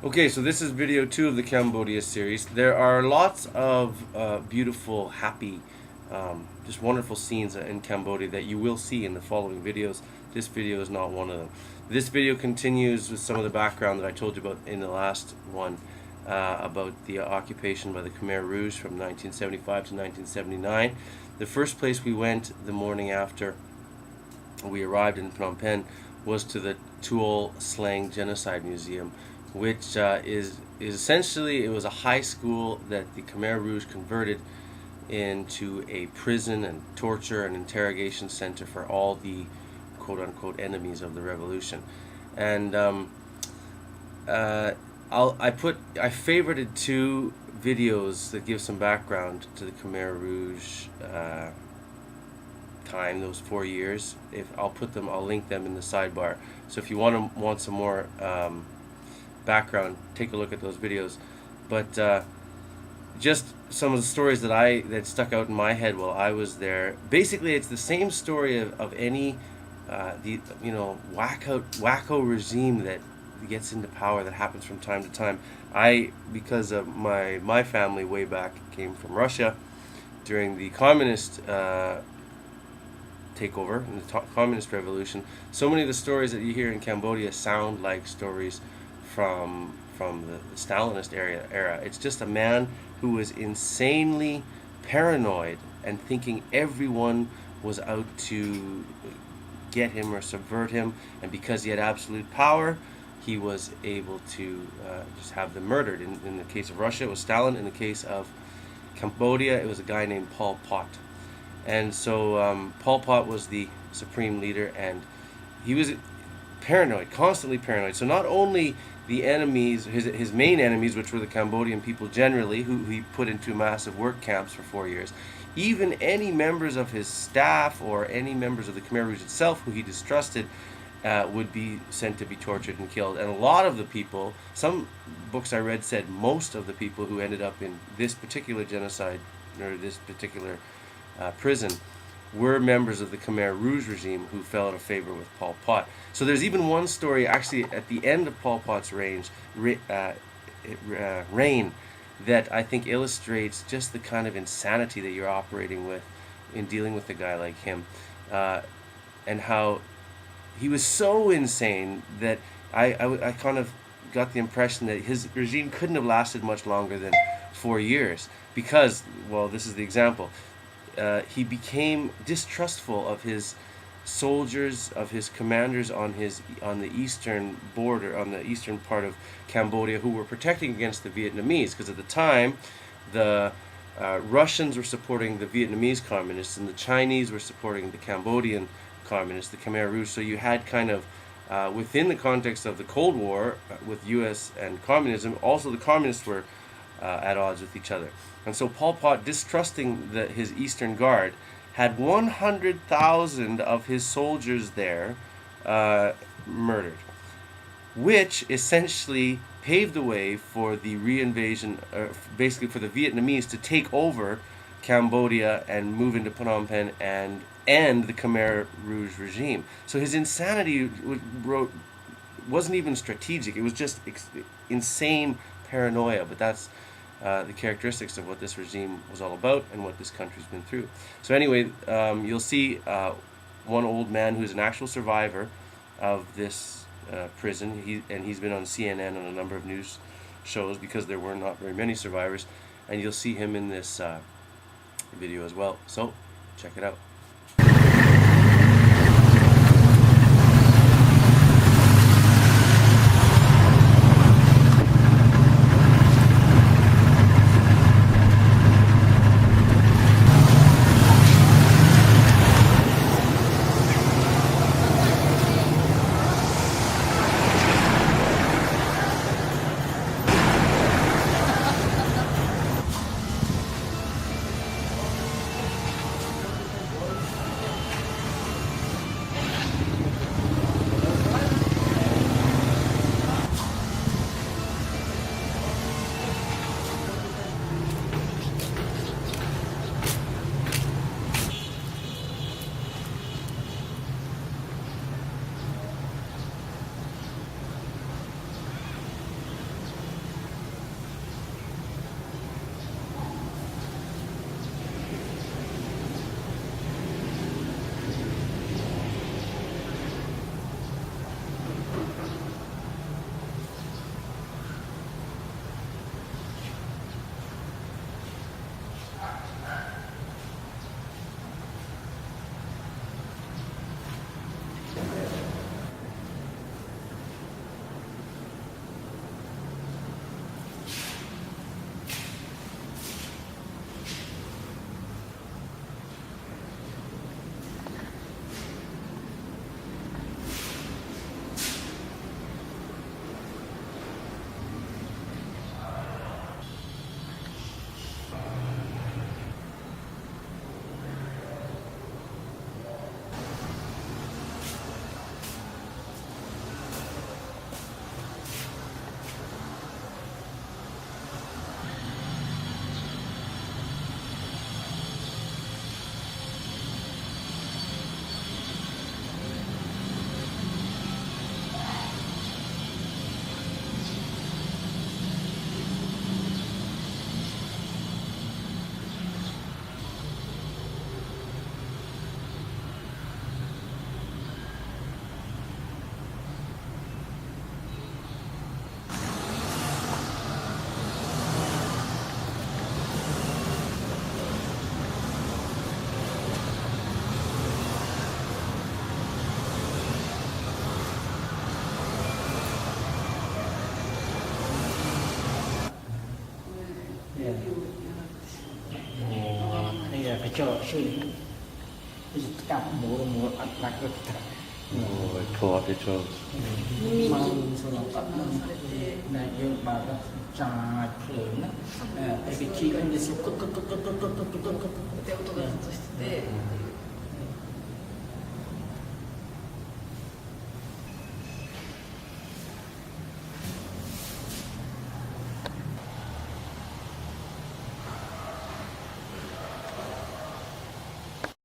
Okay, so this is video 2 of the Cambodia series. There are lots of beautiful, happy, just wonderful scenes in Cambodia that you will see in the following videos. This video is not one of them. This video continues with some of the background that I told you about in the last one, about the occupation by the Khmer Rouge from 1975 to 1979. The first place we went the morning after we arrived in Phnom Penh was to the Tuol Sleng Genocide Museum, which is essentially, it was a high school that the Khmer Rouge converted into a prison and torture and interrogation center for all the quote-unquote enemies of the revolution. And I favorited two videos that give some background to the Khmer Rouge time, those 4 years. I'll link them in the sidebar. So if you want some more background, take a look at those videos. But just some of the stories that stuck out in my head while I was there. Basically, it's the same story of any wacko regime that gets into power, that happens from time to time. Because of my family way back came from Russia during the communist takeover and the communist revolution. So many of the stories that you hear in Cambodia sound like stories from the Stalinist era. It's just a man who was insanely paranoid and thinking everyone was out to get him or subvert him, and because he had absolute power, he was able to just have them murdered. In the case of Russia, it was Stalin. In the case of Cambodia, it was a guy named Pol Pot. And so Pol Pot was the supreme leader, and he was paranoid, constantly paranoid. So not only the enemies, his main enemies, which were the Cambodian people generally, who he put into massive work camps for 4 years, even any members of his staff or any members of the Khmer Rouge itself who he distrusted would be sent to be tortured and killed. And a lot of the people, some books I read said most of the people who ended up in this particular genocide or this particular prison were members of the Khmer Rouge regime who fell out of favor with Pol Pot. So there's even one story actually at the end of Pol Pot's reign that I think illustrates just the kind of insanity that you're operating with in dealing with a guy like him, and how he was so insane that I kind of got the impression that his regime couldn't have lasted much longer than 4 years because, well, this is the example. He became distrustful of his soldiers, of his commanders on the eastern border, on the eastern part of Cambodia, who were protecting against the Vietnamese, because at the time the Russians were supporting the Vietnamese communists and the Chinese were supporting the Cambodian communists, the Khmer Rouge. So you had kind of within the context of the Cold War with US and communism, also the communists were at odds with each other. And so Pol Pot, distrusting his Eastern Guard, had 100,000 of his soldiers there murdered, which essentially paved the way for the reinvasion, basically for the Vietnamese to take over Cambodia and move into Phnom Penh and end the Khmer Rouge regime. So his insanity wasn't even strategic. It was just insane paranoia, but that's the characteristics of what this regime was all about and what this country's been through. So anyway, you'll see one old man who's an actual survivor of this prison. He's been on CNN on a number of news shows because there were not very many survivors, and you'll see him in this video as well. So check it out. đây là phải chờ suy bây giờ cả một ăn lạc được Core control. mà sau đó tận này yêu bà trà phở cái vị trí anh như cất